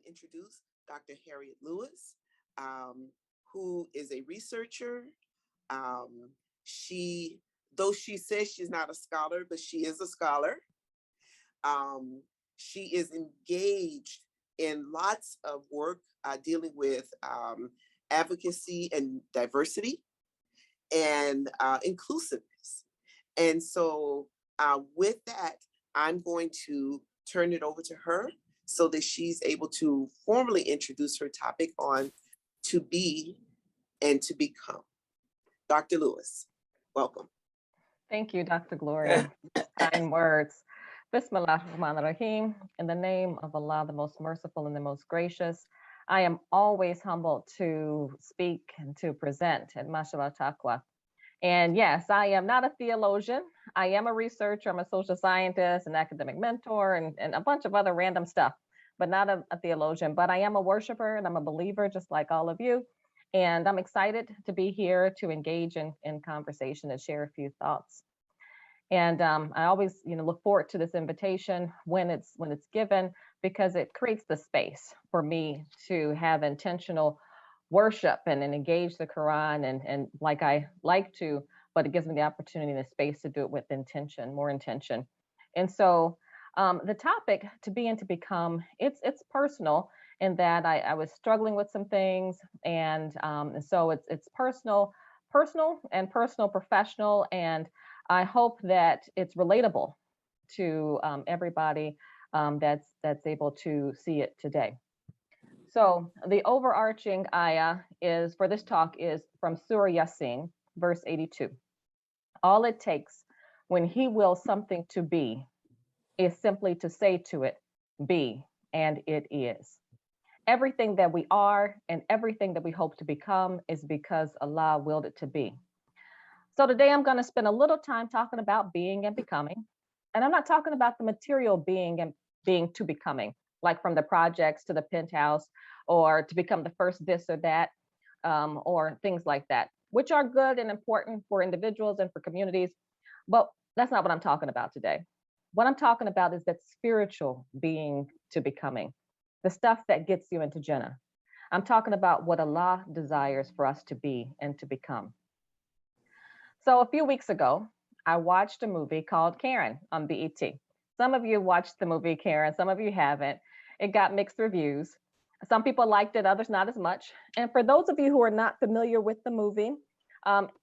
introduce Dr. Harriet Lewis, who is a researcher. Though she says she's not a scholar, but she is a scholar. She is engaged in lots of work dealing with advocacy and diversity and inclusiveness. And so with that, I'm going to turn it over to her so that she's able to formally introduce her topic on to be and to become. Dr. Lewis, welcome. Thank you, Dr. Gloria. Kind words. Bismillah ar-Rahman ar-Rahim. In the name of Allah, the most merciful and the most gracious, I am always humbled to speak and to present at Mashallah Taqwa. And yes, I am not a theologian. I am a researcher. I'm a social scientist, an academic mentor, and a bunch of other random stuff, but not a theologian. But I am a worshiper and I'm a believer, just like all of you. And I'm excited to be here to engage in conversation and share a few thoughts. And I always, look forward to this invitation when it's given, because it creates the space for me to have intentional worship and engage the Quran and like I like to, but it gives me the opportunity and the space to do it with intention, more intention. And so the topic, to be and to become, it's personal in that I was struggling with some things, and so it's personal and personal professional, and I hope that it's relatable to everybody that's able to see it today. So the overarching ayah is for this talk is from Surah Yasin, verse 82. All it takes when he wills something to be is simply to say to it, be, and it is. Everything that we are and everything that we hope to become is because Allah willed it to be. So today I'm going to spend a little time talking about being and becoming. And I'm not talking about the material being and being to becoming, like from the projects to the penthouse, or to become the first this or that, or things like that, which are good and important for individuals and for communities. But that's not what I'm talking about today. What I'm talking about is that spiritual being to becoming, the stuff that gets you into Jannah. I'm talking about what Allah desires for us to be and to become. So a few weeks ago, I watched a movie called Karen on BET. Some of you watched the movie Karen, some of you haven't. It got mixed reviews. Some people liked it, others not as much. And for those of you who are not familiar with the movie,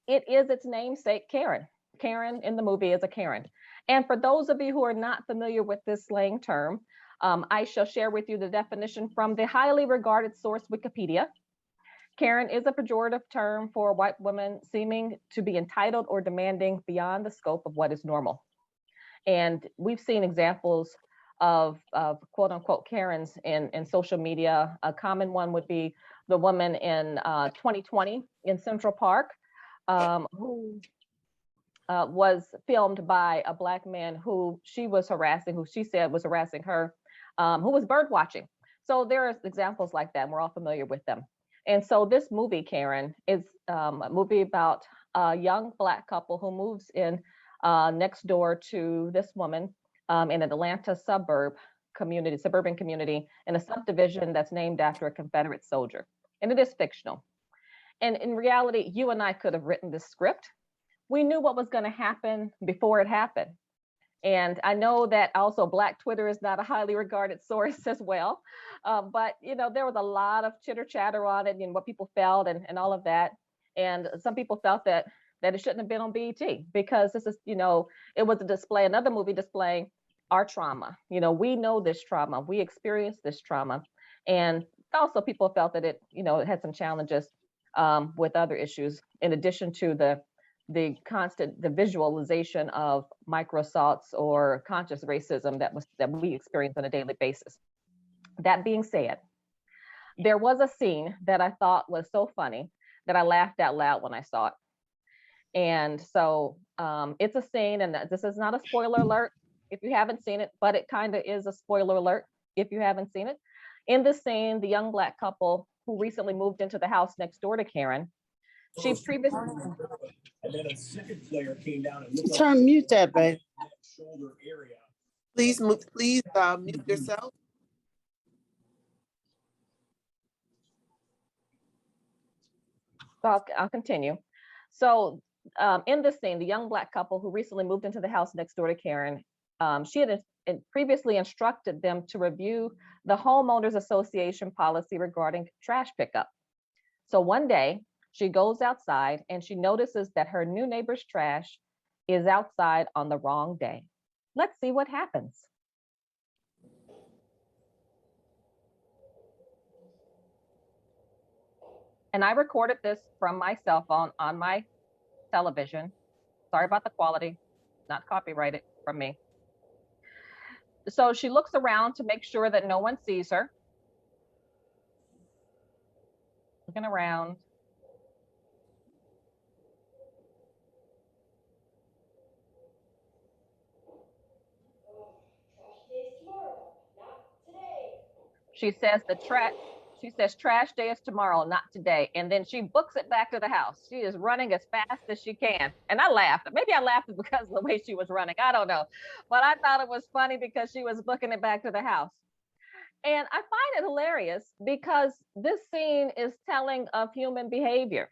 it is its namesake, Karen. Karen in the movie is a Karen. And for those of you who are not familiar with this slang term, I shall share with you the definition from the highly regarded source, Wikipedia. Karen is a pejorative term for white women seeming to be entitled or demanding beyond the scope of what is normal. And we've seen examples of quote unquote Karens in social media. A common one would be the woman in 2020 in Central Park who was filmed by a Black man who she was harassing, who she said was harassing her, who was bird watching. So there are examples like that, and we're all familiar with them. And so this movie, Karen, is a movie about a young Black couple who moves in next door to this woman in an Atlanta suburban community in a subdivision that's named after a Confederate soldier. And it is fictional. And in reality, you and I could have written this script. We knew what was going to happen before it happened. And I know that also Black Twitter is not a highly regarded source as well. But, there was a lot of chitter chatter on it and what people felt and all of that. And some people felt that it shouldn't have been on BET because this is, it was a display, another movie displaying our trauma. We know this trauma. We experienced this trauma. And also people felt that it had some challenges with other issues in addition to the visualization of microassaults or conscious racism that we experience on a daily basis. That being said, there was a scene that I thought was so funny that I laughed out loud when I saw it. And so it's a scene, and this is not a spoiler alert if you haven't seen it, but it kind of is a spoiler alert if you haven't seen it. In this scene, the young Black couple who recently moved into the house next door to Karen, she previously... And then a second player came down and mute that, babe. Please mute yourself. So I'll continue. So in this scene, the young Black couple who recently moved into the house next door to Karen, she had previously instructed them to review the homeowners association policy regarding trash pickup. So one day she goes outside and she notices that her new neighbor's trash is outside on the wrong day. Let's see what happens. And I recorded this from my cell phone on my television. Sorry about the quality, not copyrighted from me. So she looks around to make sure that no one sees her. Looking around. She says trash day is tomorrow, not today. And then she books it back to the house. She is running as fast as she can. And I laughed. Maybe I laughed because of the way she was running. I don't know. But I thought it was funny because she was booking it back to the house. And I find it hilarious because this scene is telling of human behavior.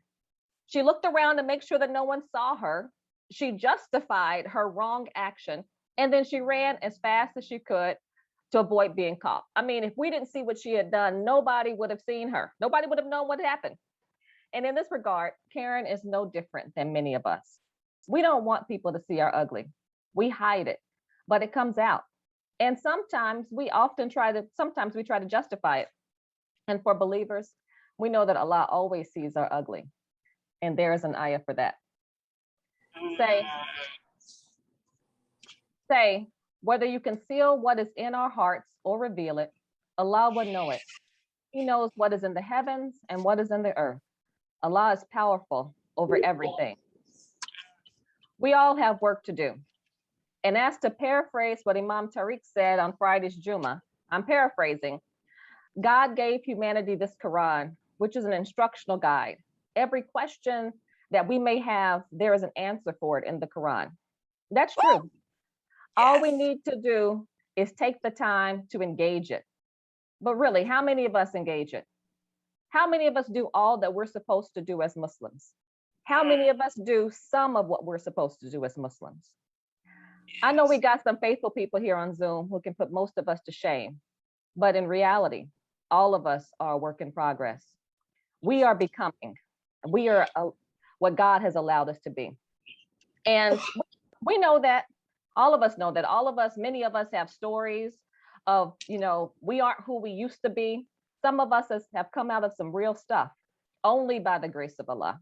She looked around to make sure that no one saw her. She justified her wrong action. And then she ran as fast as she could to avoid being caught. I mean, if we didn't see what she had done, nobody would have seen her. Nobody would have known what happened. And in this regard, Karen is no different than many of us. We don't want people to see our ugly. We hide it, but it comes out. And sometimes we try to justify it. And for believers, we know that Allah always sees our ugly. And there is an ayah for that. Say, whether you conceal what is in our hearts or reveal it, Allah will know it. He knows what is in the heavens and what is in the earth. Allah is powerful over everything. We all have work to do. And as to paraphrase what Imam Tariq said on Friday's Jummah, I'm paraphrasing, God gave humanity this Quran, which is an instructional guide. Every question that we may have, there is an answer for it in the Quran. That's true. All we need to do is take the time to engage it. But really, how many of us engage it? How many of us do all that we're supposed to do as Muslims? How many of us do some of what we're supposed to do as Muslims? I know we got some faithful people here on Zoom who can put most of us to shame, but in reality, all of us are a work in progress. We are becoming, we are what God has allowed us to be. And we know that, all of us know that, many of us have stories of, we aren't who we used to be. Some of us have come out of some real stuff only by the grace of Allah.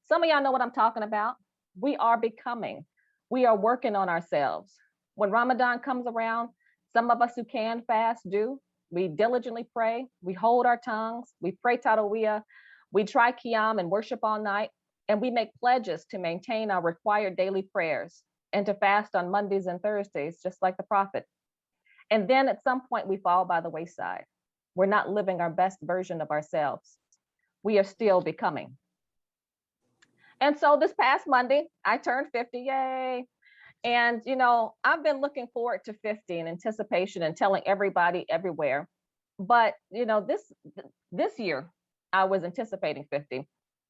Some of y'all know what I'm talking about. We are becoming. We are working on ourselves. When Ramadan comes around, some of us who can fast do. We diligently pray. We hold our tongues. We pray Taraweeh. We try Qiyam and worship all night. And we make pledges to maintain our required daily prayers and to fast on Mondays and Thursdays, just like the Prophet. And then at some point, we fall by the wayside. We're not living our best version of ourselves. We are still becoming. And so this past Monday, I turned 50, yay. And, I've been looking forward to 50 in anticipation and telling everybody everywhere. But, this year, I was anticipating 50.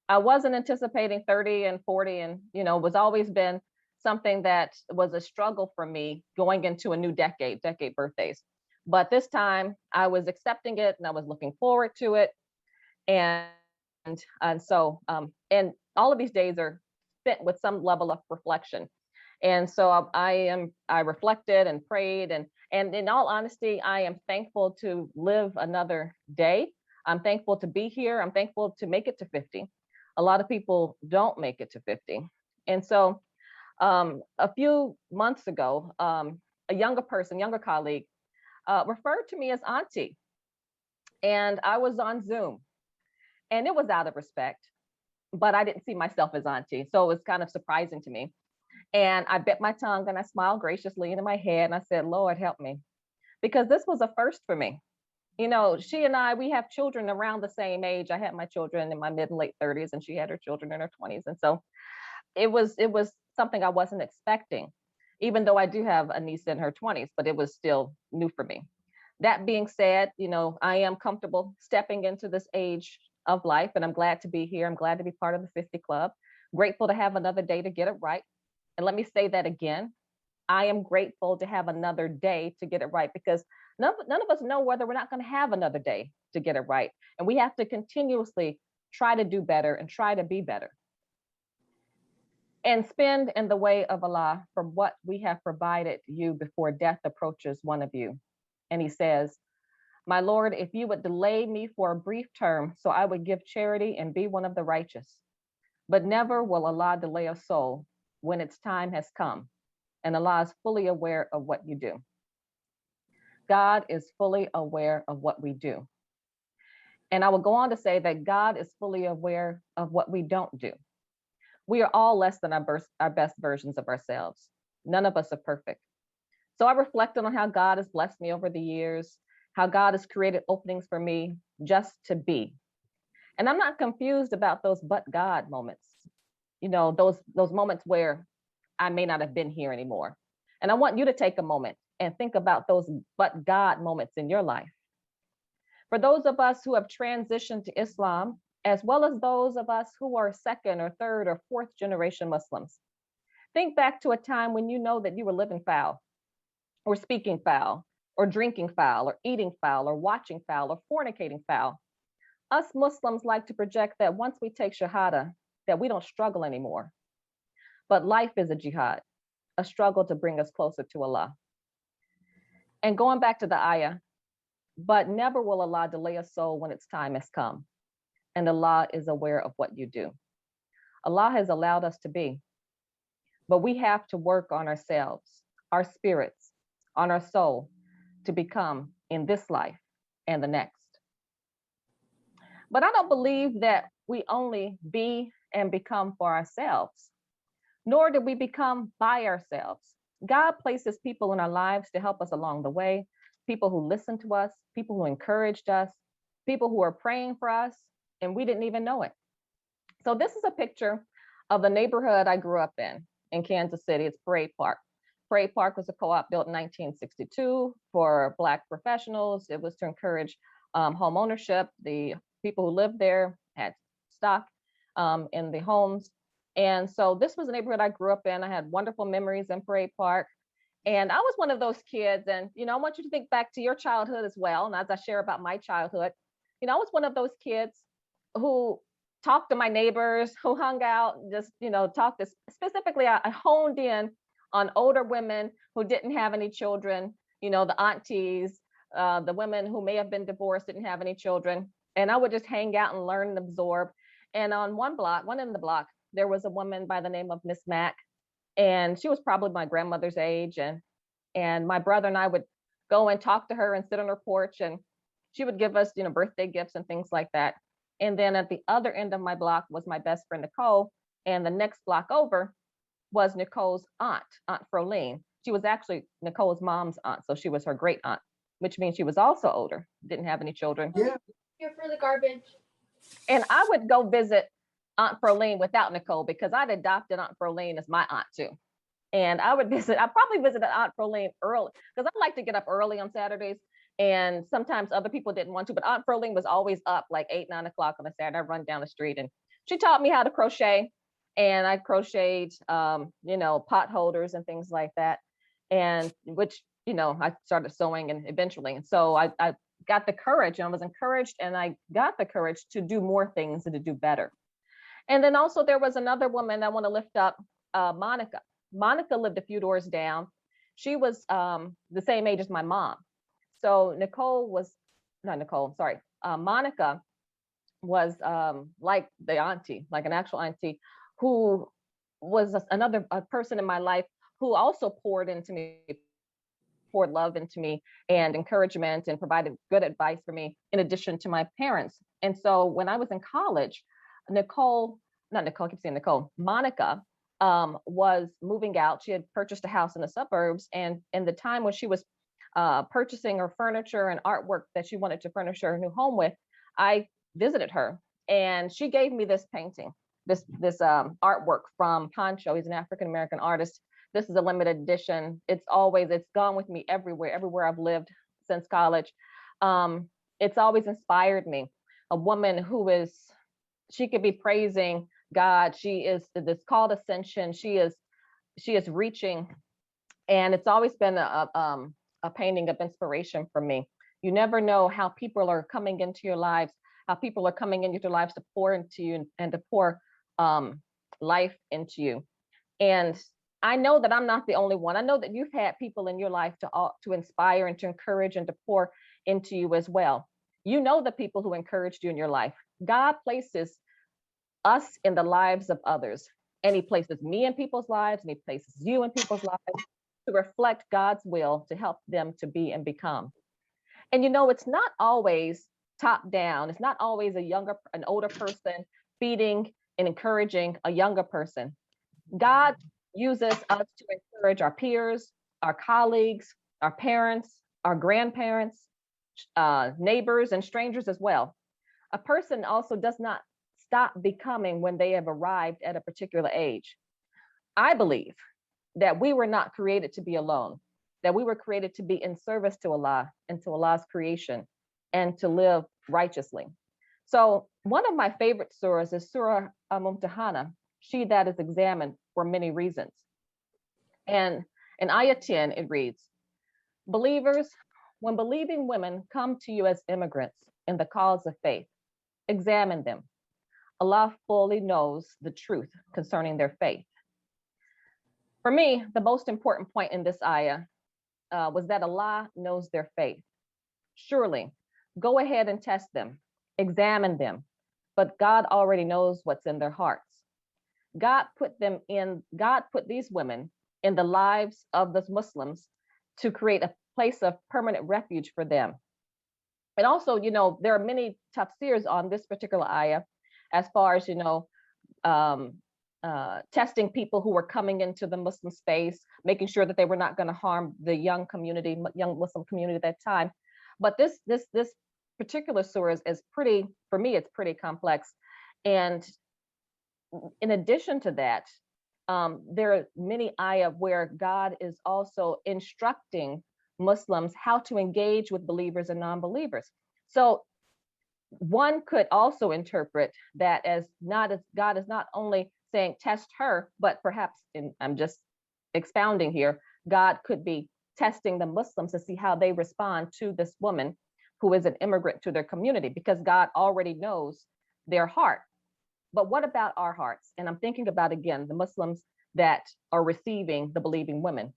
I wasn't anticipating 30 and 40 and, was always been something that was a struggle for me going into a new decade birthdays. But this time I was accepting it and I was looking forward to it. And so all of these days are spent with some level of reflection. And so I reflected and prayed, and in all honesty, I am thankful to live another day. I'm thankful to be here. I'm thankful to make it to 50. A lot of people don't make it to 50. And so a few months ago, a younger colleague, referred to me as auntie. And I was on Zoom, and it was out of respect, but I didn't see myself as auntie. So it was kind of surprising to me. And I bit my tongue and I smiled graciously into my head and I said, Lord, help me. Because this was a first for me. She and I, we have children around the same age. I had my children in my mid and late 30s and she had her children in her 20s. And so it was something I wasn't expecting, even though I do have a niece in her 20s, but it was still new for me. That being said, I am comfortable stepping into this age of life, and I'm glad to be here. I'm glad to be part of the 50 Club. Grateful to have another day to get it right. And let me say that again. I am grateful to have another day to get it right, because none of us know whether we're not going to have another day to get it right. And we have to continuously try to do better and try to be better. And spend in the way of Allah from what we have provided you before death approaches one of you. And he says, my Lord, if you would delay me for a brief term, so I would give charity and be one of the righteous. But never will Allah delay a soul when its time has come. And Allah is fully aware of what you do. God is fully aware of what we do. And I will go on to say that God is fully aware of what we don't do. We are all less than our best versions of ourselves. None of us are perfect. So I reflected on how God has blessed me over the years, how God has created openings for me just to be. And I'm not confused about those but God moments, those moments where I may not have been here anymore. And I want you to take a moment and think about those but God moments in your life. For those of us who have transitioned to Islam, as well as those of us who are second or third or fourth generation Muslims, think back to a time when you know that you were living foul, or speaking foul, or drinking foul, or eating foul, or watching foul, or fornicating foul. Us Muslims like to project that once we take Shahada, that we don't struggle anymore. But life is a jihad, a struggle to bring us closer to Allah. And going back to the ayah, but never will Allah delay a soul when its time has come. And Allah is aware of what you do. Allah has allowed us to be, but we have to work on ourselves, our spirits, on our soul, to become in this life and the next. But I don't believe that we only be and become for ourselves, nor do we become by ourselves. God places people in our lives to help us along the way, people who listen to us, people who encouraged us, people who are praying for us, and we didn't even know it. So this is a picture of the neighborhood I grew up in Kansas City. It's Parade Park. Parade Park was a co-op built in 1962 for Black professionals. It was to encourage home ownership. The people who lived there had stock in the homes. And so this was a neighborhood I grew up in. I had wonderful memories in Parade Park. And I was one of those kids. And, I want you to think back to your childhood as well. And as I share about my childhood, I was one of those kids who talked to my neighbors, who hung out, just, talked to, specifically, I honed in on older women who didn't have any children, the aunties, the women who may have been divorced, didn't have any children. And I would just hang out and learn and absorb. And on one end of the block, there was a woman by the name of Miss Mack. And she was probably my grandmother's age. And my brother and I would go and talk to her and sit on her porch. And she would give us, birthday gifts and things like that. And then at the other end of my block was my best friend, Nicole. And the next block over was Nicole's aunt, Aunt Frolene. She was actually Nicole's mom's aunt. So she was her great aunt, which means she was also older, didn't have any children. Yeah. Here for the garbage. And I would go visit Aunt Frolene without Nicole because I'd adopted Aunt Frolene as my aunt too. And I probably visited Aunt Frolene early because I like to get up early on Saturdays. And sometimes other people didn't want to, but Aunt Frolene was always up like 8, 9 o'clock on a Saturday. I'd run down the street and she taught me how to crochet. And I crocheted, pot holders and things like that. And which, I started sewing and eventually. And so I got the courage and I was encouraged and I got the courage to do more things and to do better. And then also there was another woman I want to lift up, Monica. Monica lived a few doors down. She was the same age as my mom. So Monica was like the auntie, like an actual auntie, who was another person in my life who also poured love into me and encouragement and provided good advice for me in addition to my parents. And so when I was in college, Monica was moving out. She had purchased a house in the suburbs. And in the time when she was purchasing her furniture and artwork that she wanted to furnish her new home with, I visited her and she gave me this painting, this artwork from Pancho. He's an African-American artist. This is a limited edition. It's gone with me everywhere I've lived since college. It's always inspired me. a woman she could be praising God. She is this called ascension. She is reaching, and it's always been a painting of inspiration for me. You never know how people are coming into your lives, how people are coming into your lives to pour into you and to pour life into you. And I know that I'm not the only one. I know that you've had people in your life to inspire and to encourage and to pour into you as well. You know the people who encouraged you in your life. God places us in the lives of others, and He places me in people's lives, and He places you in people's lives to reflect God's will to help them to be and become. And it's not always top down. It's not always an older person feeding and encouraging a younger person. God uses us to encourage our peers, our colleagues, our parents, our grandparents, neighbors, and strangers as well. A person also does not stop becoming when they have arrived at a particular age. I believe that we were not created to be alone, that we were created to be in service to Allah and to Allah's creation and to live righteously. So one of my favorite surahs is Surah Al-Mumtahana, she that is examined for many reasons. And in Ayah 10, it reads, believers, when believing women come to you as immigrants in the cause of faith, examine them. Allah fully knows the truth concerning their faith. For me, the most important point in this ayah was that Allah knows their faith. Surely, go ahead and test them, examine them, but God already knows what's in their hearts. God put these women in the lives of the Muslims to create a place of permanent refuge for them. And also, there are many tafsirs on this particular ayah, as far as, testing people who were coming into the Muslim space, making sure that they were not going to harm the young Muslim community at that time. But this particular surah is pretty, for me, it's pretty complex. And in addition to that, there are many ayah where God is also instructing Muslims how to engage with believers and non-believers. So one could also interpret that as God is not only saying test her, but perhaps, and I'm just expounding here, God could be testing the Muslims to see how they respond to this woman who is an immigrant to their community, because God already knows their heart. But what about our hearts? And I'm thinking about, again, the Muslims that are receiving the believing women.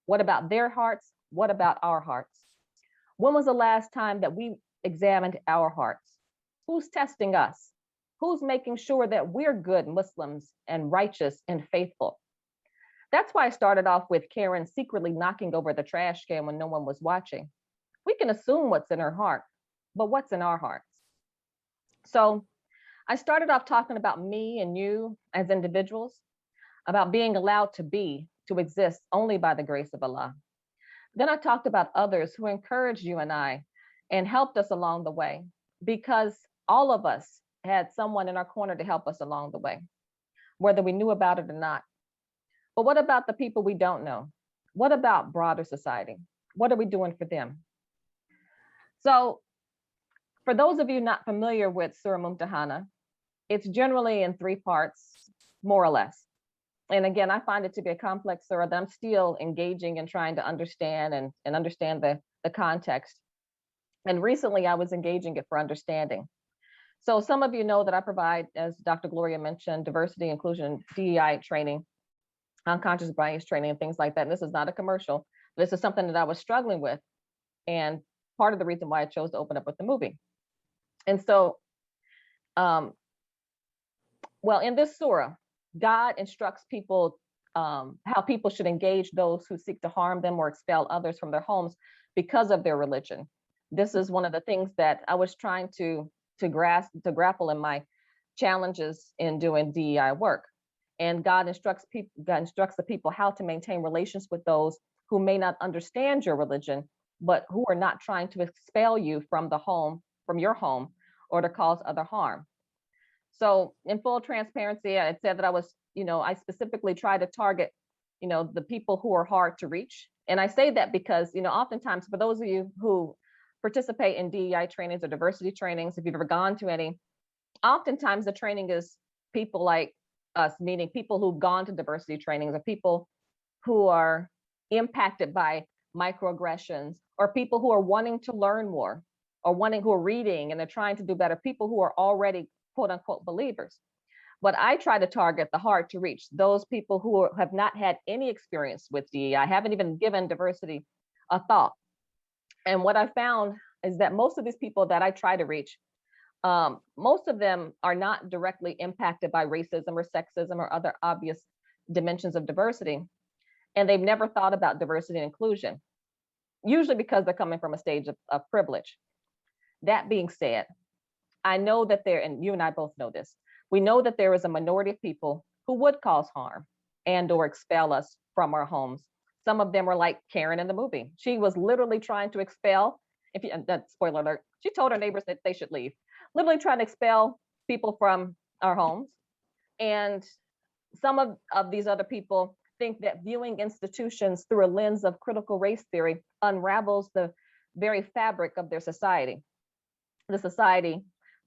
What about their hearts? What about our hearts? When was the last time that we examined our hearts? Who's testing us? Who's making sure that we're good Muslims and righteous and faithful? That's why I started off with Karen secretly knocking over the trash can when no one was watching. We can assume what's in her heart, but what's in our hearts? So I started off talking about me and you as individuals, about being allowed to exist only by the grace of Allah. Then I talked about others who encouraged you and I and helped us along the way, because all of us had someone in our corner to help us along the way, whether we knew about it or not. But what about the people we don't know? What about broader society? What are we doing for them? So for those of you not familiar with Surah Mumtahana, it's generally in 3 parts, more or less. And again, I find it to be a complex surah that I'm still engaging and trying to understand and understand the context. And recently I was engaging it for understanding. So some of you know that I provide, as Dr. Gloria mentioned, diversity, inclusion, DEI training, unconscious bias training, and things like that. And this is not a commercial. This is something that I was struggling with, and part of the reason why I chose to open up with the movie. And so, well, in this surah, God instructs people how people should engage those who seek to harm them or expel others from their homes because of their religion. This is one of the things that I was trying to grapple in my challenges in doing DEI work. And God instructs the people how to maintain relations with those who may not understand your religion, but who are not trying to expel you from your home, or to cause other harm. So in full transparency, I said that I specifically try to target, the people who are hard to reach. And I say that because, oftentimes for those of you who participate in DEI trainings or diversity trainings, if you've ever gone to any, oftentimes the training is people like us, meaning people who've gone to diversity trainings, or people who are impacted by microaggressions, or people who are wanting to learn more, or who are reading and they're trying to do better, people who are already quote unquote believers. But I try to target the hard to reach, those people who have not had any experience with DEI, haven't even given diversity a thought. And what I found is that most of these people that I try to reach, most of them are not directly impacted by racism or sexism or other obvious dimensions of diversity. And they've never thought about diversity and inclusion, usually because they're coming from a stage of privilege. That being said, I know that there, and you and I both know this, we know that there is a minority of people who would cause harm and or expel us from our homes. Some of them were like Karen in the movie. She was literally trying to expel, spoiler alert, she told her neighbors that they should leave, literally trying to expel people from our homes. And some of these other people think that viewing institutions through a lens of critical race theory unravels the very fabric of their society, the society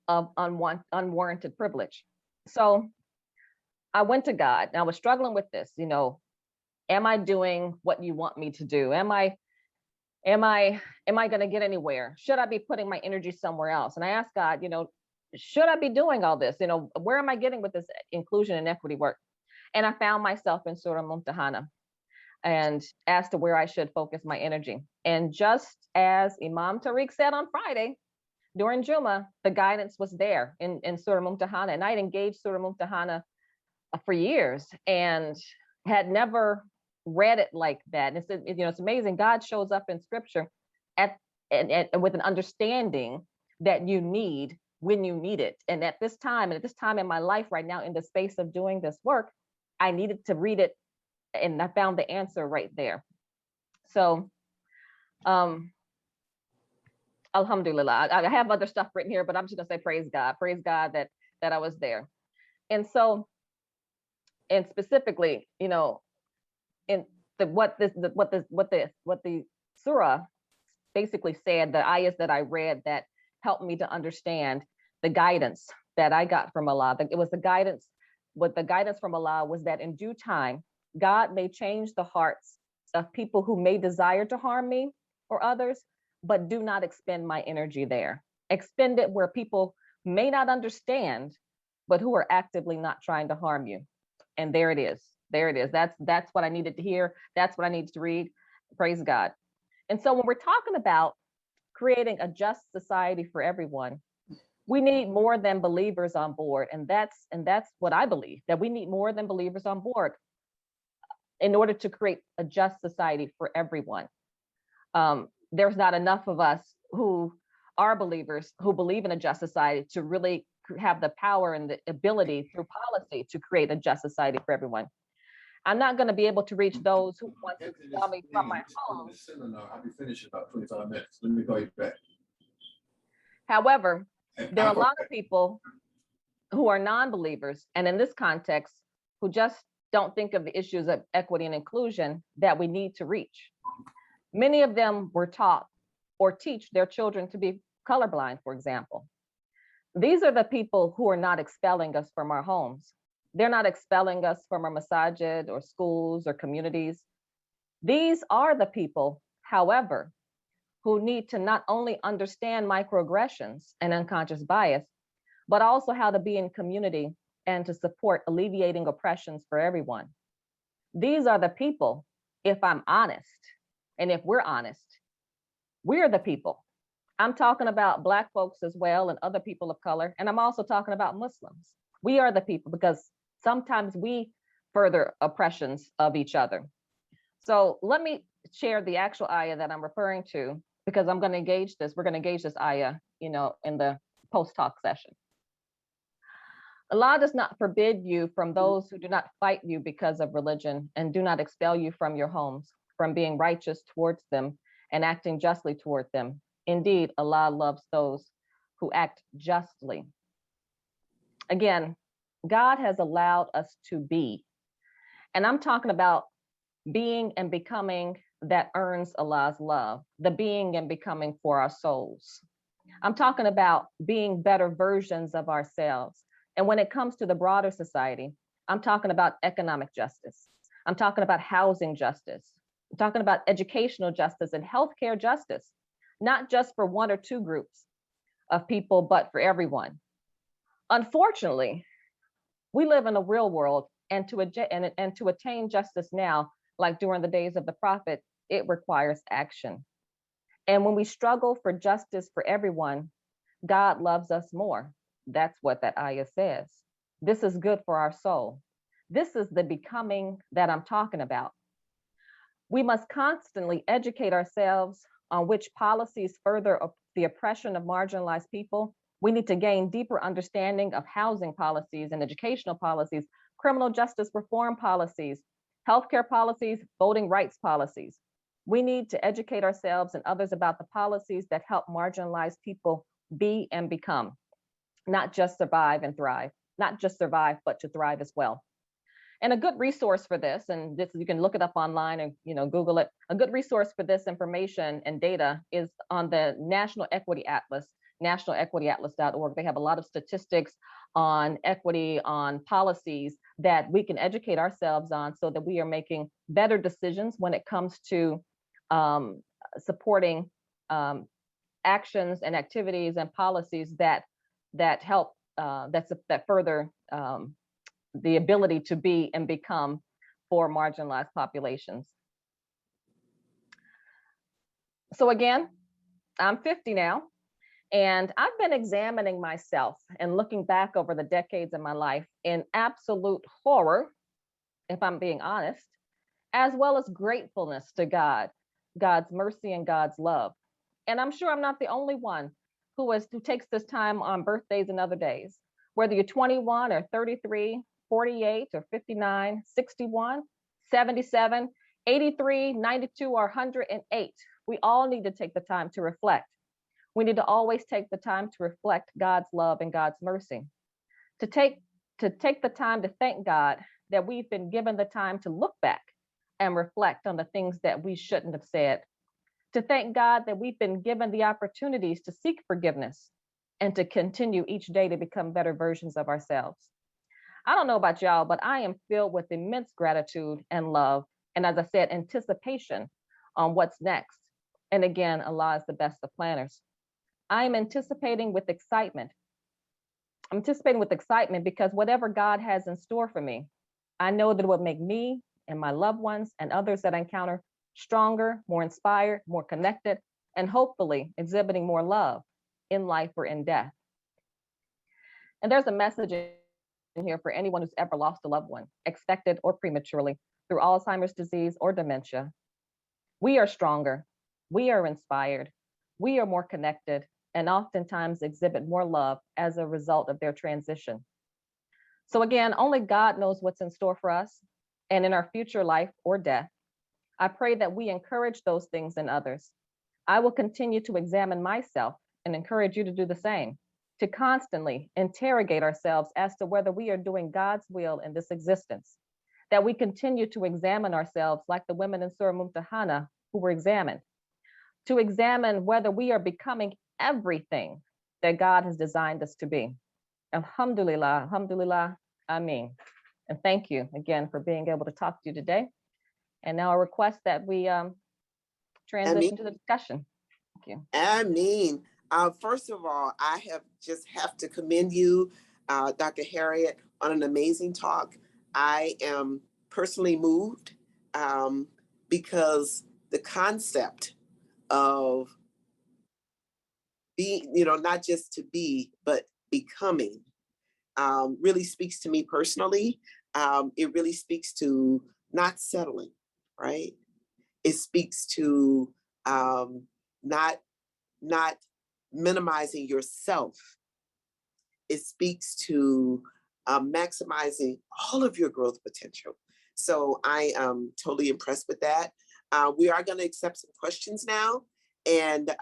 of unwarranted privilege. So I went to God and I was struggling with this, am I doing what you want me to do? Am I going to get anywhere? Should I be putting my energy somewhere else? And I asked God, should I be doing all this? Where am I getting with this inclusion and equity work? And I found myself in Surah Mumtahana and asked to where I should focus my energy. And just as Imam Tariq said on Friday, during Juma, the guidance was there in Surah Mumtahana. And I'd engaged Surah Mumtahana for years and had never read it like that. And it's amazing. God shows up in scripture with an understanding that you need when you need it. And at this time in my life right now, in the space of doing this work, I needed to read it, and I found the answer right there. So, Alhamdulillah. I have other stuff written here, but I'm just gonna say praise God that I was there. And so, and specifically, in what the surah basically said, the ayahs that I read that helped me to understand the guidance that I got from Allah. It was the guidance. What the guidance from Allah was that in due time, God may change the hearts of people who may desire to harm me or others, but do not expend my energy there. Expend it where people may not understand, but who are actively not trying to harm you. And there it is. There it is. That's what I needed to hear. That's what I needed to read. Praise God. And so when we're talking about creating a just society for everyone, we need more than believers on board. And that's what I believe, that we need more than believers on board in order to create a just society for everyone. There's not enough of us who are believers, who believe in a just society, to really have the power and the ability through policy to create a just society for everyone. I'm not going to be able to reach those who want to expel me from my home. I'll be finished in about 25 minutes. Let me call you back. However, there are a lot of people who are non-believers, and in this context, who just don't think of the issues of equity and inclusion that we need to reach. Many of them were taught or teach their children to be colorblind, for example. These are the people who are not expelling us from our homes. They're not expelling us from our masajid or schools or communities. These are the people, however, who need to not only understand microaggressions and unconscious bias, but also how to be in community and to support alleviating oppressions for everyone. These are the people, if I'm honest, and if we're honest, we're the people. I'm talking about Black folks as well and other people of color, and I'm also talking about Muslims. We are the people because sometimes we further oppressions of each other. So let me share the actual ayah that I'm referring to, because I'm going to engage this. We're going to engage this ayah, in the post-talk session. Allah does not forbid you from those who do not fight you because of religion and do not expel you from your homes, from being righteous towards them and acting justly toward them. Indeed, Allah loves those who act justly. Again, God has allowed us to be. And I'm talking about being and becoming that earns Allah's love, the being and becoming for our souls. I'm talking about being better versions of ourselves. And when it comes to the broader society, I'm talking about economic justice. I'm talking about housing justice. I'm talking about educational justice and healthcare justice, not just for one or two groups of people, but for everyone. Unfortunately, we live in a real world, and to attain justice now, like during the days of the prophet, it requires action. And when we struggle for justice for everyone, God loves us more. That's what that ayah says. This is good for our soul. This is the becoming that I'm talking about. We must constantly educate ourselves on which policies further the oppression of marginalized people. We need to gain deeper understanding of housing policies and educational policies, criminal justice reform policies, healthcare policies, voting rights policies. We need to educate ourselves and others about the policies that help marginalized people be and become, not just survive and thrive, not just survive, but to thrive as well. And a good resource for this, and this you can look it up online and Google it. A good resource for this information and data is on the National Equity Atlas, nationalequityatlas.org. They have a lot of statistics on equity, on policies that we can educate ourselves on so that we are making better decisions when it comes to supporting actions and activities and policies that help that further the ability to be and become for marginalized populations. So again, I'm 50 now, and I've been examining myself and looking back over the decades of my life in absolute horror, if I'm being honest, as well as gratefulness to God, God's mercy and God's love. And I'm sure I'm not the only one who takes this time on birthdays and other days, whether you're 21 or 33, 48 or 59, 61, 77, 83, 92, or 108. We all need to take the time to reflect. We need to always take the time to reflect God's love and God's mercy. To take the time to thank God that we've been given the time to look back and reflect on the things that we shouldn't have said. To thank God that we've been given the opportunities to seek forgiveness and to continue each day to become better versions of ourselves. I don't know about y'all, but I am filled with immense gratitude and love. And as I said, anticipation on what's next. And again, Allah is the best of planners. I am anticipating with excitement. I'm anticipating with excitement because whatever God has in store for me, I know that it will make me and my loved ones and others that I encounter stronger, more inspired, more connected, and hopefully exhibiting more love in life or in death. And there's a message in here for anyone who's ever lost a loved one, expected or prematurely, through Alzheimer's disease or dementia. We are stronger, we are inspired, we are more connected, and oftentimes exhibit more love as a result of their transition. So again, only God knows what's in store for us and in our future life or death. I pray that we encourage those things in others. I will continue to examine myself and encourage you to do the same, to constantly interrogate ourselves as to whether we are doing God's will in this existence, that we continue to examine ourselves like the women in Surah Mumtahana who were examined, to examine whether we are becoming everything that God has designed us to be. Alhamdulillah, alhamdulillah, ameen. And thank you again for being able to talk to you today. And now I request that we transition to the discussion. Thank you. Ameen. First of all, I have to commend you, Dr. Harriet, on an amazing talk. I am personally moved because the concept of being, not just to be, but becoming really speaks to me personally. It really speaks to not settling, right? It speaks to not minimizing yourself. It speaks to maximizing all of your growth potential. So I am totally impressed with that. We are going to accept some questions now. And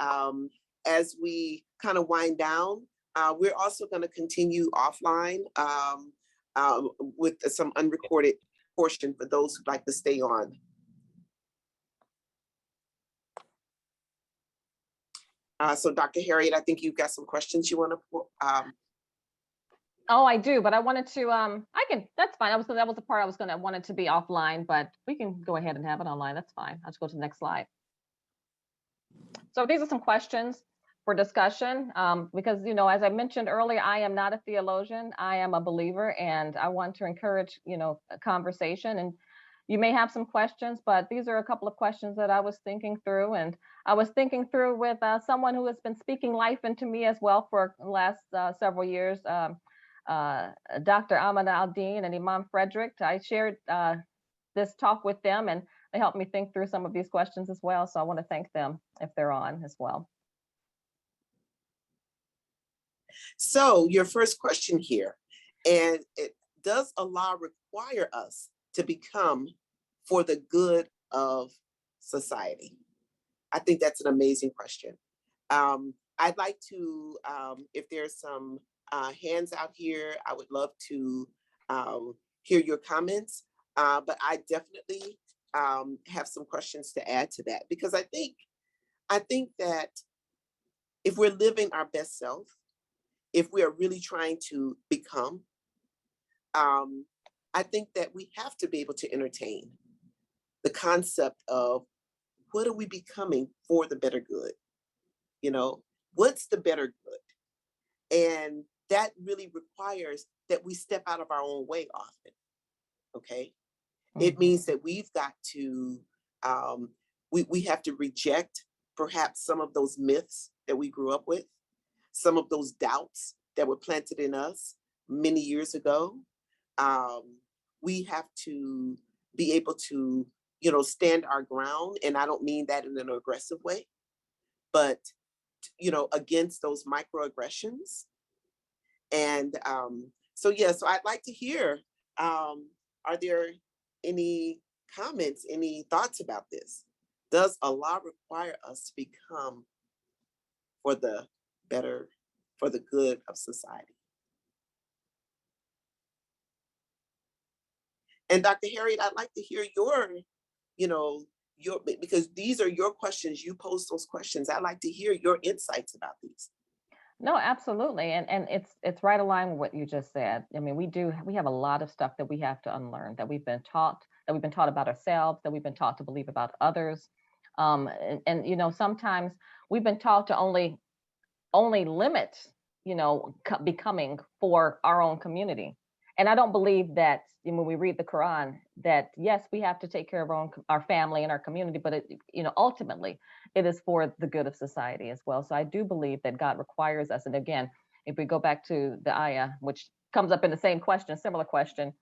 as we kind of wind down, we're also going to continue offline with some unrecorded portion for those who'd like to stay on. So Dr. Harriet, I think you've got some questions you want to. Oh, I do, but I wanted to, that's fine. That was the part I wanted to be offline, but we can go ahead and have it online. That's fine. I'll just go to the next slide. So these are some questions for discussion, because, as I mentioned earlier, I am not a theologian. I am a believer, and I want to encourage, a conversation. And you may have some questions, but these are a couple of questions that I was thinking through. And I was thinking through with someone who has been speaking life into me as well for the last several years, Dr. Ahmad Al-Din and Imam Frederick. I shared this talk with them, and they helped me think through some of these questions as well. So I want to thank them if they're on as well. So your first question here, and does Allah require us to become for the good of society? I think that's an amazing question. I'd like to, if there's some hands out here, I would love to hear your comments, but I definitely have some questions to add to that, because I think that if we're living our best self, if we are really trying to become, I think that we have to be able to entertain the concept of what are we becoming for the better good? What's the better good? And that really requires that we step out of our own way often. Okay. It means that we've got to, we have to reject perhaps some of those myths that we grew up with, some of those doubts that were planted in us many years ago. We have to be able to, stand our ground. And I don't mean that in an aggressive way, but, against those microaggressions. And so I'd like to hear, are there any comments, any thoughts about this? Does Allah require us to become for the good of society? And Dr. Harriet, I'd like to hear your, because these are your questions, you pose those questions. I'd like to hear your insights about these. No, absolutely. And it's right aligned with what you just said. I mean, we have a lot of stuff that we have to unlearn, that we've been taught about ourselves, that we've been taught to believe about others. And sometimes we've been taught to only limit, becoming for our own community. And I don't believe that when we read the Quran, that yes, we have to take care of our family and our community, but ultimately it is for the good of society as well. So I do believe that God requires us. And again, if we go back to the ayah, which comes up in the same question, similar question,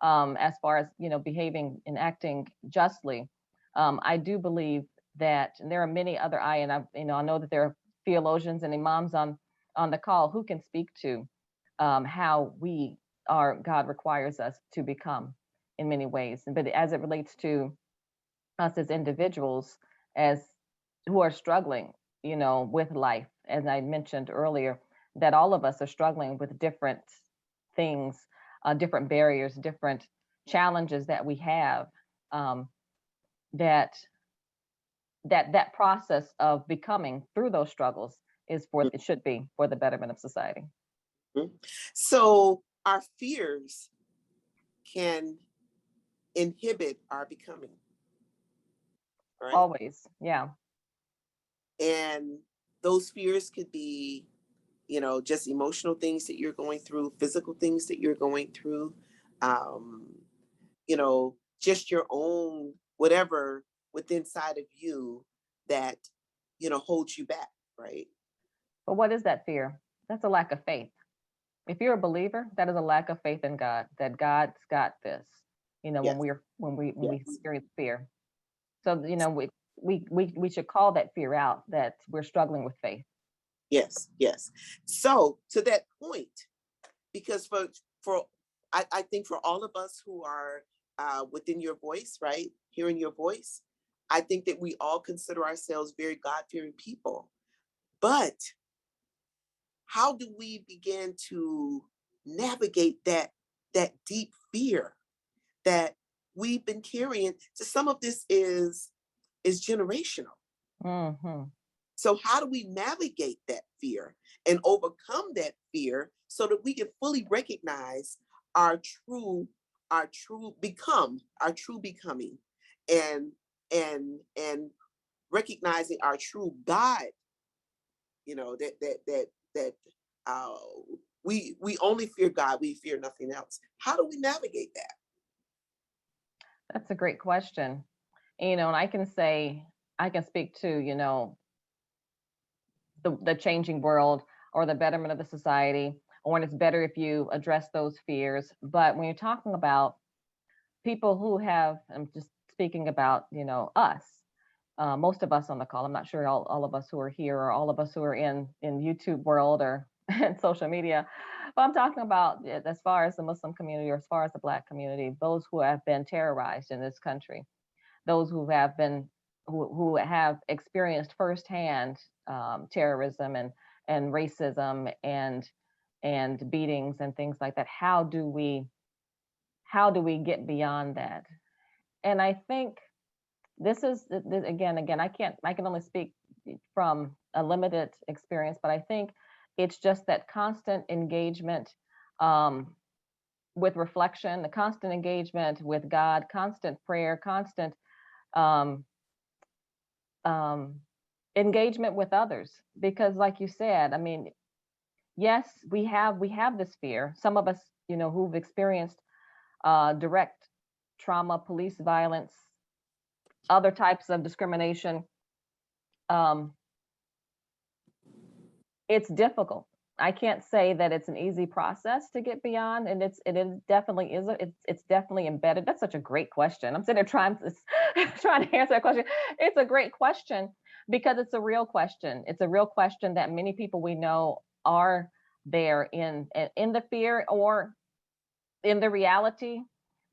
as far as, behaving and acting justly, I do believe that, and there are many other ayah, and I know that there are theologians and imams on the call who can speak to how God requires us to become in many ways. But as it relates to us as individuals, as who are struggling, with life, as I mentioned earlier, that all of us are struggling with different things, different barriers, different challenges that we have, that process of becoming through those struggles it should be for the betterment of society. So our fears can inhibit our becoming. Right? Always, yeah. And those fears could be, just emotional things that you're going through, physical things that you're going through, just your own whatever within inside of you that, holds you back, right? But what is that fear? That's a lack of faith. If you're a believer, that is a lack of faith in God, that God's got this, Yes. when we experience fear. So, we should call that fear out, that we're struggling with faith. Yes. So to that point, because I think for all of us who are within your voice, right, hearing your voice, I think that we all consider ourselves very God-fearing people. But how do we begin to navigate that deep fear that we've been carrying? So some of this is generational. Mm-hmm. So how do we navigate that fear and overcome that fear so that we can fully recognize our true becoming, and recognizing our true God, that we only fear God, we fear nothing else. How do we navigate that? That's a great question. And I can speak to, the changing world or the betterment of the society, or when it's better if you address those fears. But when you're talking about people who have, I'm just speaking about, us, most of us on the call. I'm not sure all of us who are here or all of us who are in YouTube world or in social media, but I'm talking about as far as the Muslim community or as far as the Black community, those who have been terrorized in this country, those who have been who have experienced firsthand terrorism and racism and beatings and things like that. How do we get beyond that? And I think this is again, I can only speak from a limited experience, but I think it's just that constant engagement with reflection, the constant engagement with God, constant prayer, constant um, engagement with others. Because like you said, I mean, yes, we have this fear. Some of us, who've experienced direct trauma, police violence, other types of discrimination, it's difficult. I can't say that it's an easy process to get beyond, and it definitely is. It's definitely embedded. That's such a great question. I'm sitting there trying to answer that question. It's a great question because it's a real question. It's a real question that many people we know are there in the fear or in the reality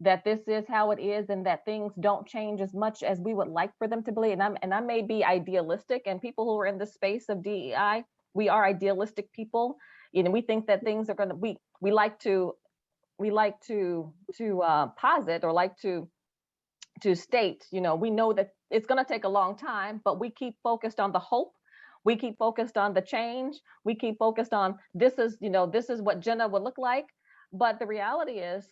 that this is how it is and that things don't change as much as we would like for them to believe. And I may be idealistic, and people who are in the space of DEI, we are idealistic people. We think that things are going to, we like to posit or like to state, we know that it's going to take a long time, but we keep focused on the hope. We keep focused on the change. We keep focused on this is what Jenna would look like. But the reality is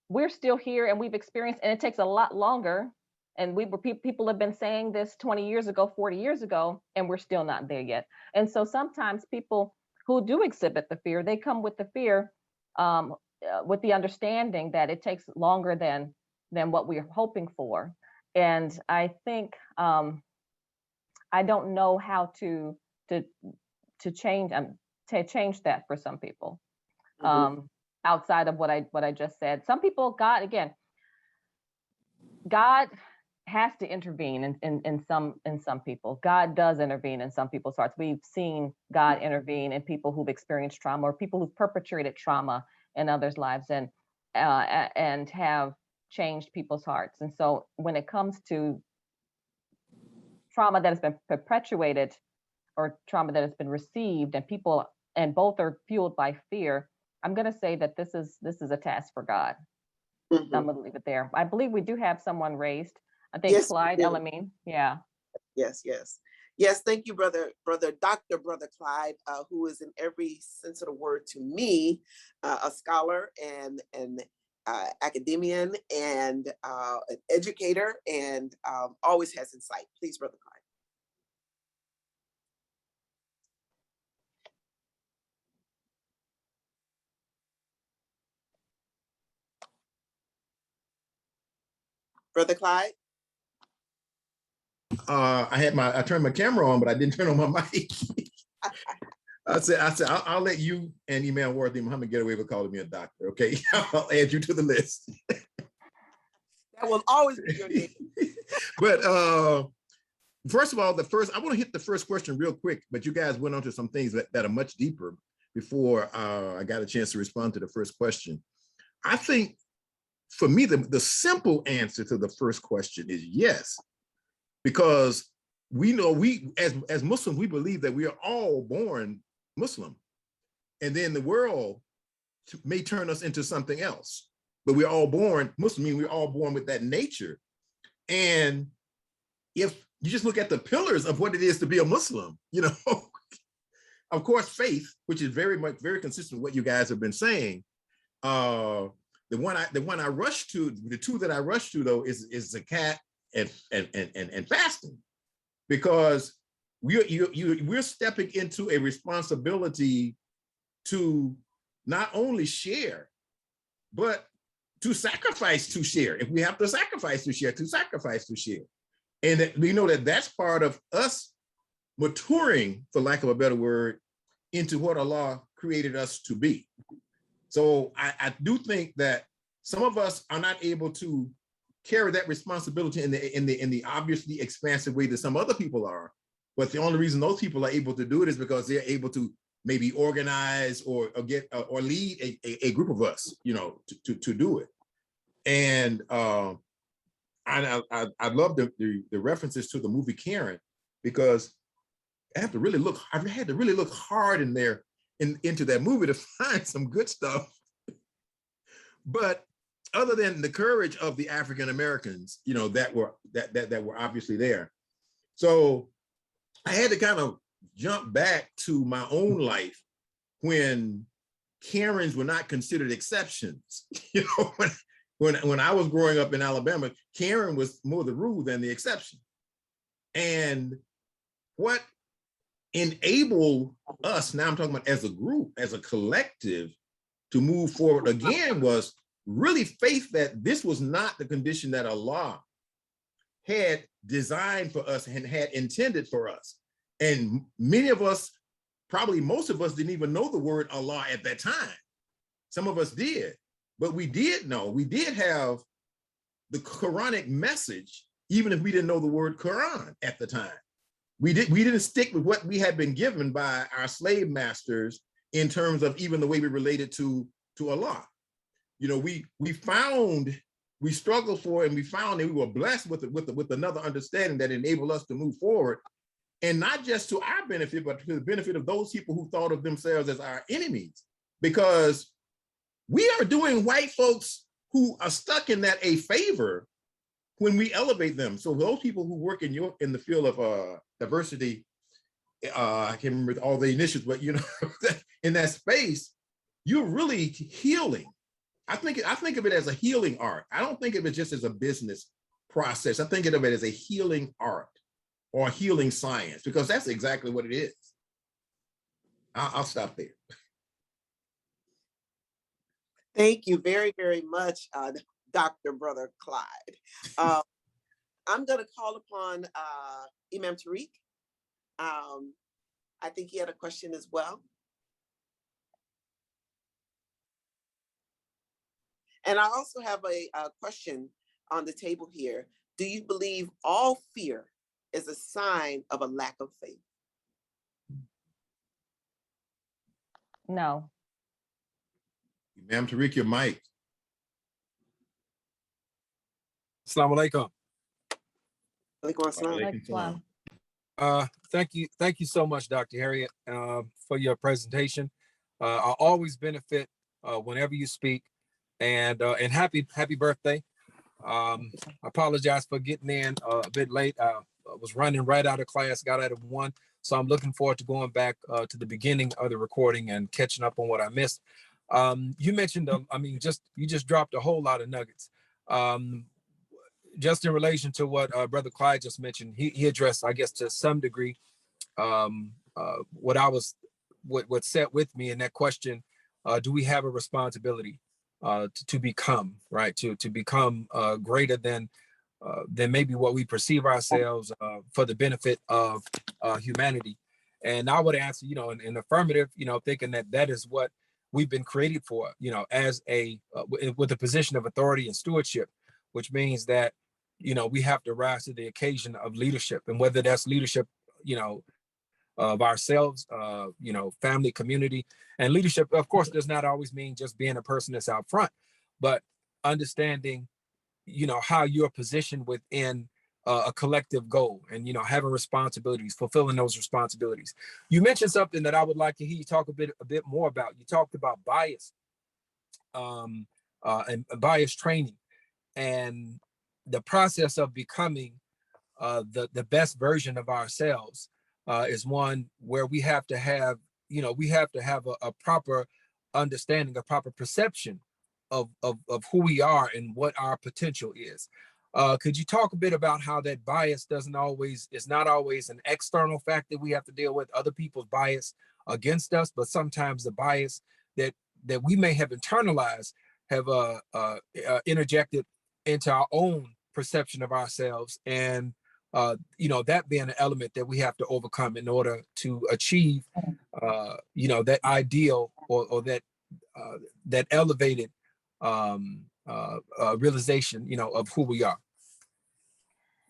we're still here and we've experienced, and it takes a lot longer. And people have been saying this 20 years ago, 40 years ago, and we're still not there yet. And so sometimes people who do exhibit the fear, they come with the fear, with the understanding that it takes longer than what we're hoping for. And I think I don't know how to change that for some people. Mm-hmm. Outside of what I just said, some people, God has to intervene in some people. God does intervene in some people's hearts. We've seen God intervene in people who've experienced trauma or people who've perpetrated trauma in others' lives and have changed people's hearts. And so when it comes to trauma that has been perpetuated or trauma that has been received, and both are fueled by fear, I'm going to say that this is a task for God. Mm-hmm. I'm going to leave it there. I believe we do have someone raised. I think Yes, Clyde Elamine. Yeah. Yes. Thank you, brother Clyde, who is in every sense of the word to me, a scholar and an academician and an educator, and always has insight. Please, brother Clyde. Brother Clyde. I turned my camera on, but I didn't turn on my mic. I said, I'll let you and Imam Worthy Muhammad get away with calling me a doctor. Okay, I'll add you to the list. That will always be your name. But first of all, I want to hit the first question real quick, but you guys went on to some things that are much deeper before I got a chance to respond to the first question. I think for me, the simple answer to the first question is yes, because we know as Muslims, we believe that we are all born Muslim, and then the world may turn us into something else, but we're all born Muslim, meaning we're all born with that nature. And if you just look at the pillars of what it is to be a Muslim, you know. Of course, faith, which is very consistent with what you guys have been saying. The one I rush to, the two that I rush to though is zakat and fasting, because we're stepping into a responsibility to not only share, but to sacrifice to share. If we have to sacrifice to share, to sacrifice to share. And that we know that that's part of us maturing, for lack of a better word, into what Allah created us to be. So I do think that some of us are not able to carry that responsibility in the obviously expansive way that some other people are. But the only reason those people are able to do it is because they're able to maybe organize or lead a group of us, you know, to do it. And I love the references to the movie Karen, because I had to really look hard in there into that movie to find some good stuff. But other than the courage of the African Americans, you know, that were obviously there. So I had to kind of jump back to my own life when Karens were not considered exceptions. You know, when I was growing up in Alabama, Karen was more the rule than the exception. And what enabled us, now I'm talking about as a group, as a collective, to move forward again was really faith that this was not the condition that Allah had designed for us and had intended for us. And many of us, probably most of us, didn't even know the word Allah at that time. Some of us did, but we did know, we did have the Quranic message, even if we didn't know the word Quran at the time. We didn't stick with what we had been given by our slave masters in terms of even the way we related to Allah. You know, we struggled for it, and we found that we were blessed with another understanding that enabled us to move forward, and not just to our benefit, but to the benefit of those people who thought of themselves as our enemies, because we are doing white folks who are stuck in that a favor when we elevate them. So those people who work in the field of diversity, I can't remember all the initiatives, but you know, in that space, you're really healing. I think of it as a healing art. I don't think of it just as a business process. I think of it as a healing art or healing science, because that's exactly what it is. I'll stop there. Thank you very, very much, Dr. Brother Clyde. I'm going to call upon Imam Tariq. I think he had a question as well. And I also have a question on the table here. Do you believe all fear is a sign of a lack of faith? No. Imam Tariq, your mic. Assalamu alaikum. Alaikum assalam. Thank you so much, Dr. Harriet, for your presentation. I always benefit whenever you speak, and happy birthday. I apologize for getting in a bit late. I was running right out of class, got out of 1, so I'm looking forward to going back to the beginning of the recording and catching up on what I missed. You mentioned, you just dropped a whole lot of nuggets. Just in relation to what Brother Clyde just mentioned, he addressed, I guess, to some degree, what set with me in that question. Do we have a responsibility to become, right? To become greater than maybe what we perceive ourselves for the benefit of humanity? And I would answer, in affirmative, thinking that is what we've been created for, as with a position of authority and stewardship, which means that, we have to rise to the occasion of leadership, and whether that's leadership, of ourselves, family, community. And leadership, of course, does not always mean just being a person that's out front, but understanding, how you're positioned within a collective goal, and, having responsibilities, fulfilling those responsibilities. You mentioned something that I would like to hear you talk a bit more about. You talked about bias and bias training, and the process of becoming the best version of ourselves is one where we have to have, we have to have a proper understanding, a proper perception of who we are and what our potential is. Could you talk a bit about how that bias is not always an external fact that we have to deal with, other people's bias against us, but sometimes the bias that we may have internalized have interjected into our own perception of ourselves, and that being an element that we have to overcome in order to achieve that ideal or that elevated realization of who we are.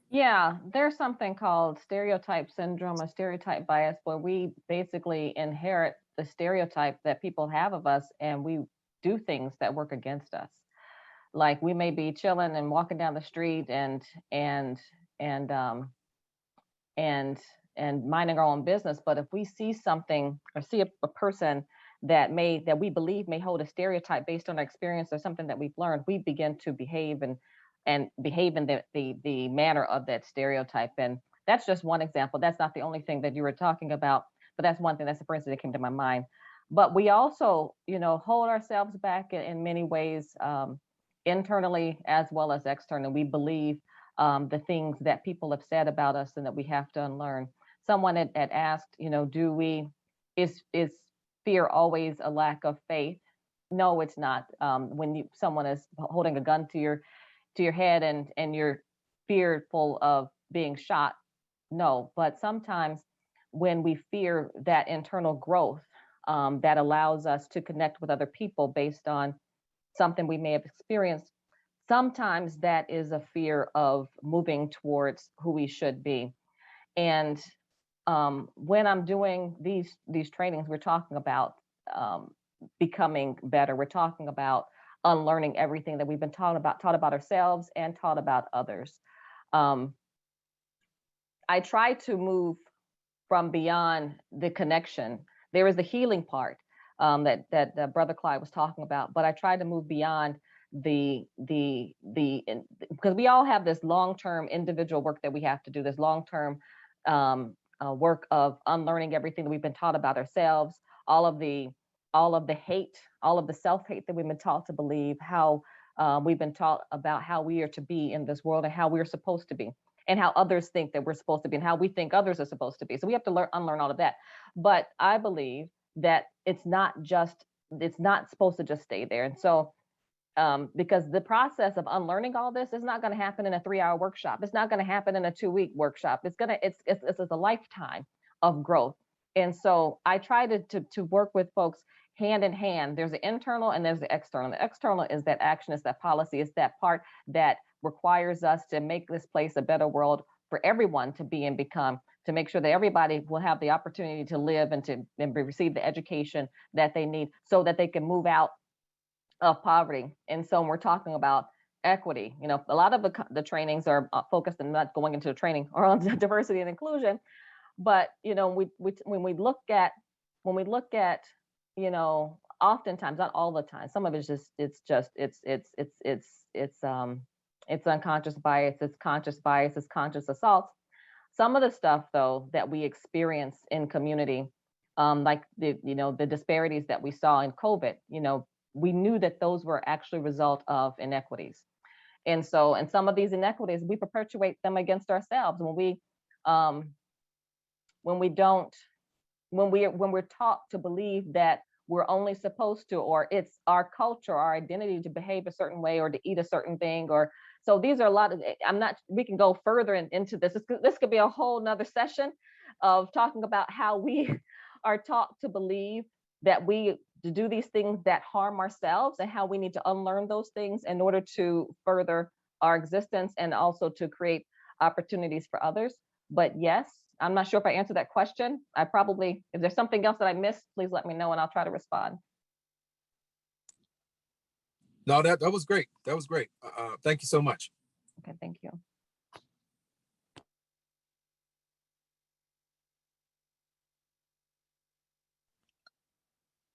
Yeah, there's something called stereotype syndrome or stereotype bias, where we basically inherit the stereotype that people have of us, and we do things that work against us. Like we may be chilling and walking down the street and and um, and minding our own business, but if we see something or see a person that we believe may hold a stereotype based on our experience or something that we've learned, we begin to behave and behave in the manner of that stereotype. And that's just one example. That's not the only thing that you were talking about, but that's one thing. That's the first thing that came to my mind. But we also, hold ourselves back in many ways, internally as well as externally. We believe the things that people have said about us and that we have to unlearn. Someone had asked, is fear always a lack of faith? No, it's not. When someone is holding a gun to your head and you're fearful of being shot, no. But sometimes when we fear that internal growth, that allows us to connect with other people based on something we may have experienced, sometimes that is a fear of moving towards who we should be. And when I'm doing these trainings, we're talking about becoming better. We're talking about unlearning everything that we've been taught about ourselves and taught about others. I try to move from beyond the connection. There is the healing part that Brother Clyde was talking about, but I try to move beyond because we all have this long-term individual work that we have to do, this long-term work of unlearning everything that we've been taught about ourselves, all of the hate, all of the self-hate that we've been taught to believe, how we've been taught about how we are to be in this world and how we're supposed to be, and how others think that we're supposed to be and how we think others are supposed to be. So we have to unlearn all of that. But I believe that it's not supposed to just stay there. And so because the process of unlearning all this is not going to happen in a 3-hour workshop. It's not going to happen in a 2-week workshop. It's a lifetime of growth. And so I try to work with folks hand in hand. There's the internal and there's the external. The external is that action, is that policy, is that part that requires us to make this place a better world for everyone to be and become, to make sure that everybody will have the opportunity to live and receive the education that they need so that they can move out of poverty. And so when we're talking about equity, a lot of the trainings are focused on not going into the training or on diversity and inclusion, but when we look at oftentimes, not all the time, some of it's unconscious bias, it's conscious bias, it's conscious assault. Some of the stuff though that we experience in community, like the disparities that we saw in COVID, we knew that those were actually a result of inequities. And some of these inequities, we perpetuate them against ourselves when we're taught to believe that we're only supposed to, or it's our culture, our identity to behave a certain way or to eat a certain thing. Or so these are a lot of, we can go further into this. This could be a whole nother session of talking about how we are taught to believe that we to do these things that harm ourselves and how we need to unlearn those things in order to further our existence and also to create opportunities for others. But yes, I'm not sure if I answered that question. If there's something else that I missed, please let me know and I'll try to respond. No, that was great. That was great. Thank you so much. Okay, thank you.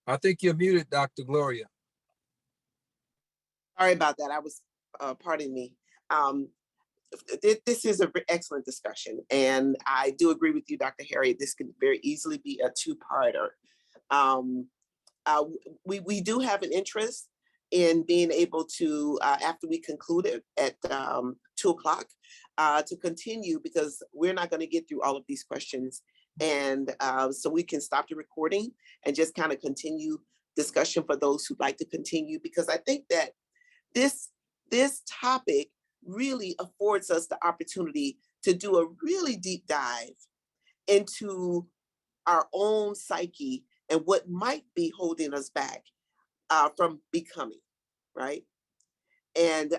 I think you're muted, Dr. Gloria. Sorry about that. I was, pardon me. this is an excellent discussion. And I do agree with you, Dr. Harry, this could very easily be a two-parter. We do have an interest in being able to, after we conclude it at 2 o'clock, to continue, because we're not going to get through all of these questions. And so we can stop the recording and just kind of continue discussion for those who'd like to continue, because I think that this topic really affords us the opportunity to do a really deep dive into our own psyche and what might be holding us back from becoming, right? And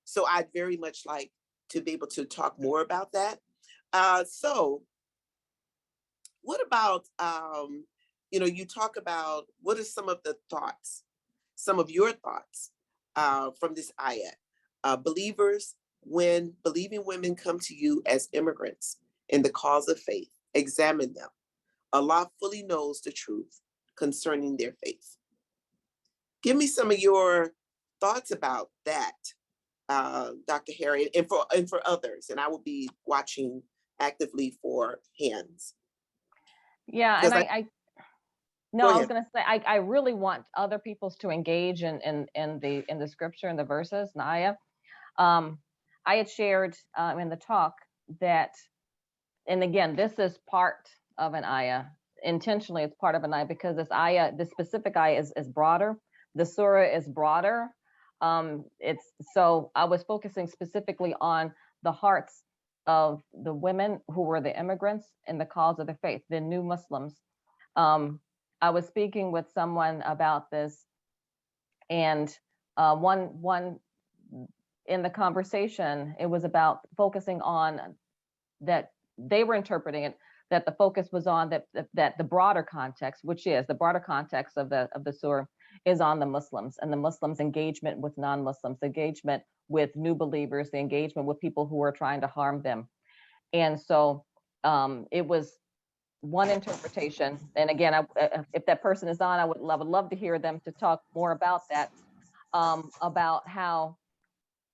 so I'd very much like to be able to talk more about that. So what about, you talk about, what are some of the thoughts, some of your thoughts from this ayat? Believers, when believing women come to you as immigrants in the cause of faith, examine them. Allah fully knows the truth concerning their faith. Give me some of your thoughts about that, Dr. Harry, and for others. And I will be watching actively for hands. Yeah, and I was going to say, I really want other peoples to engage in the scripture and the verses, and ayah. I had shared in the talk that, and again, this is part of an ayah. Intentionally, it's part of an ayah because this ayah, this specific ayah is broader. The surah is broader. So I was focusing specifically on the hearts of the women who were the immigrants in the cause of the faith, the new Muslims. I was speaking with someone about this, and one in the conversation, it was about focusing on that they were interpreting it, that the focus was on that the broader context, which is the broader context of the surah, is on the Muslims and the Muslims' engagement with non-Muslims, engagement with new believers, the engagement with people who are trying to harm them. And so it was one interpretation. And again, if that person is on, I would love to hear them to talk more about that, about how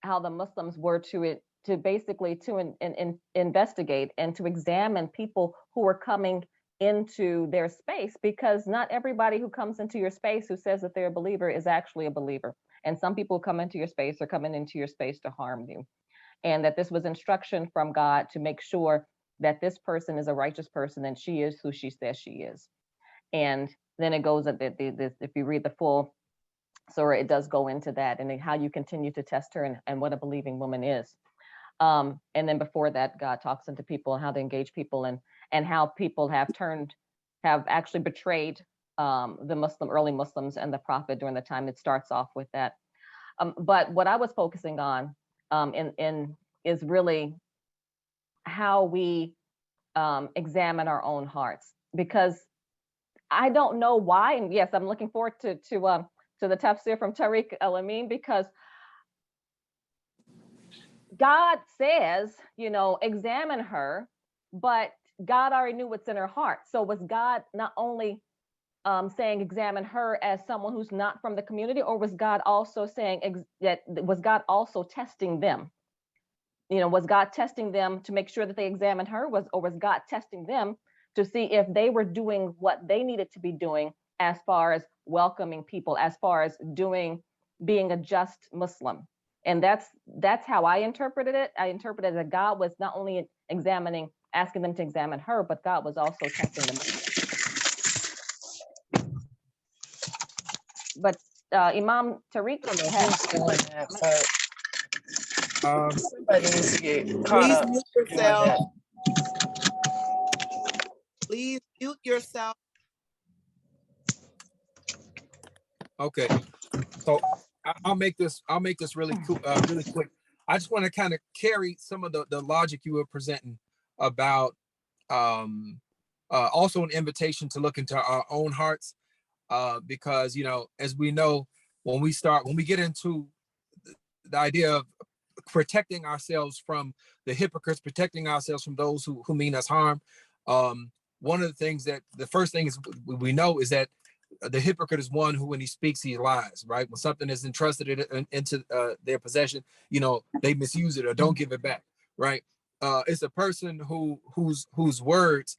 the Muslims were to basically investigate and to examine people who are coming into their space, because not everybody who comes into your space who says that they're a believer is actually a believer. And some people who come into your space are coming into your space to harm you. And that this was instruction from God to make sure that this person is a righteous person and she is who she says she is. And then it goes, if you read the full surah, it does go into that and how you continue to test her and what a believing woman is. And then before that, God talks into people and how to engage people and how people have actually betrayed the early Muslims and the Prophet during the time. It starts off with that. But what I was focusing on is really how we examine our own hearts, because I don't know why. And yes, I'm looking forward to the tafsir from Tariq Al-Amin, because God says, examine her, but God already knew what's in her heart. So was God not only saying examine her as someone who's not from the community, or was God also saying was God also testing them? Was God testing them to make sure that they examined her, or was God testing them to see if they were doing what they needed to be doing as far as welcoming people, as far as being a just Muslim? And that's how I interpreted it. I interpreted that God was not only asking them to examine her, but God was also testing them. But Imam Tariq, somebody needs to get caught up. Mute yourself. Please mute yourself. Okay, so I'll make this really cool, really quick. I just want to kind of carry some of the logic you were presenting about also an invitation to look into our own hearts, because as we know, when we get into the idea of protecting ourselves from the hypocrites, protecting ourselves from those who mean us harm, one of the things the first thing is we know is that the hypocrite is one who, when he speaks, he lies, right? When something is entrusted into their possession, they misuse it or don't give it back. right? It's a person whose words,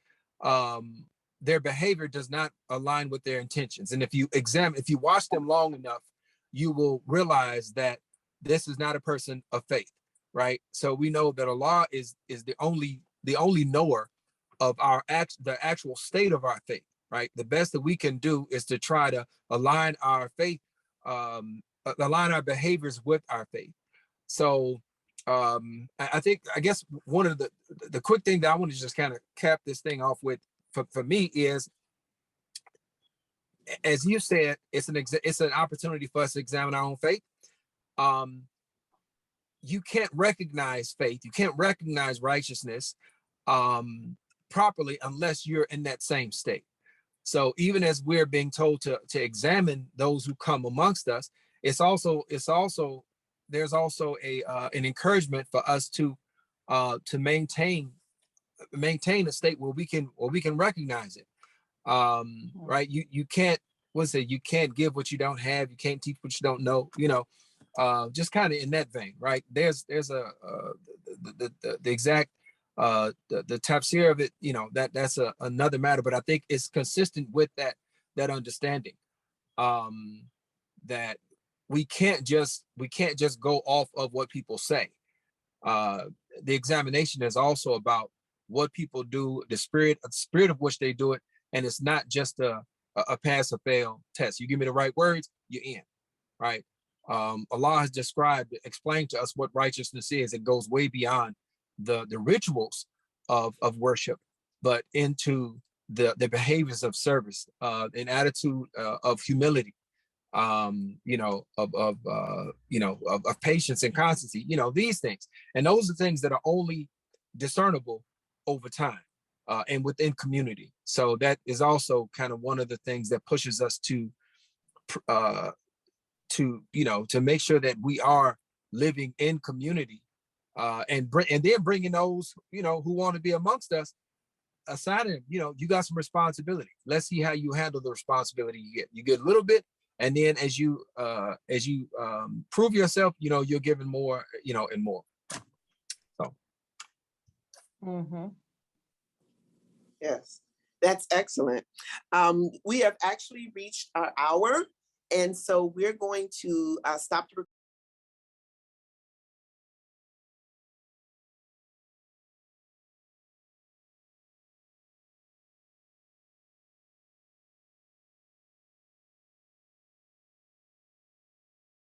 their behavior does not align with their intentions. And if you watch them long enough, you will realize that this is not a person of faith, right? So we know that Allah is the only knower of the actual state of our faith, right? The best that we can do is to try to align our faith, align our behaviors with our faith. So I guess one of the quick thing that I want to just kind of cap this thing off with for me is, as you said, it's an opportunity for us to examine our own faith. You can't recognize faith, you can't recognize righteousness properly unless you're in that same state. So even as we're being told to examine those who come amongst us, there's also an encouragement for us to maintain a state where we can recognize it. Right? You can't you can't give what you don't have, you can't teach what you don't know, just kind of in that vein, right? There's the exact the tafsir of it, that's another matter, but I think it's consistent with that understanding, that we can't just go off of what people say. The examination is also about what people do, the spirit of which they do it, and it's not just a pass or fail test. You give me the right words, you're in, right? Allah has explained to us what righteousness is. It goes way beyond the rituals of worship, but into the behaviors of service, an attitude of humility, of patience and constancy, these things. And those are things that are only discernible over time and within community. So that is also kind of one of the things that pushes us to make sure that we are living in community, and then bringing those who want to be amongst us aside of them. You got some responsibility. Let's see how you handle the responsibility you get a little bit, and then as you prove yourself, you're given more, and more. So Yes, that's excellent. We have actually reached our hour, and so we're going to stop the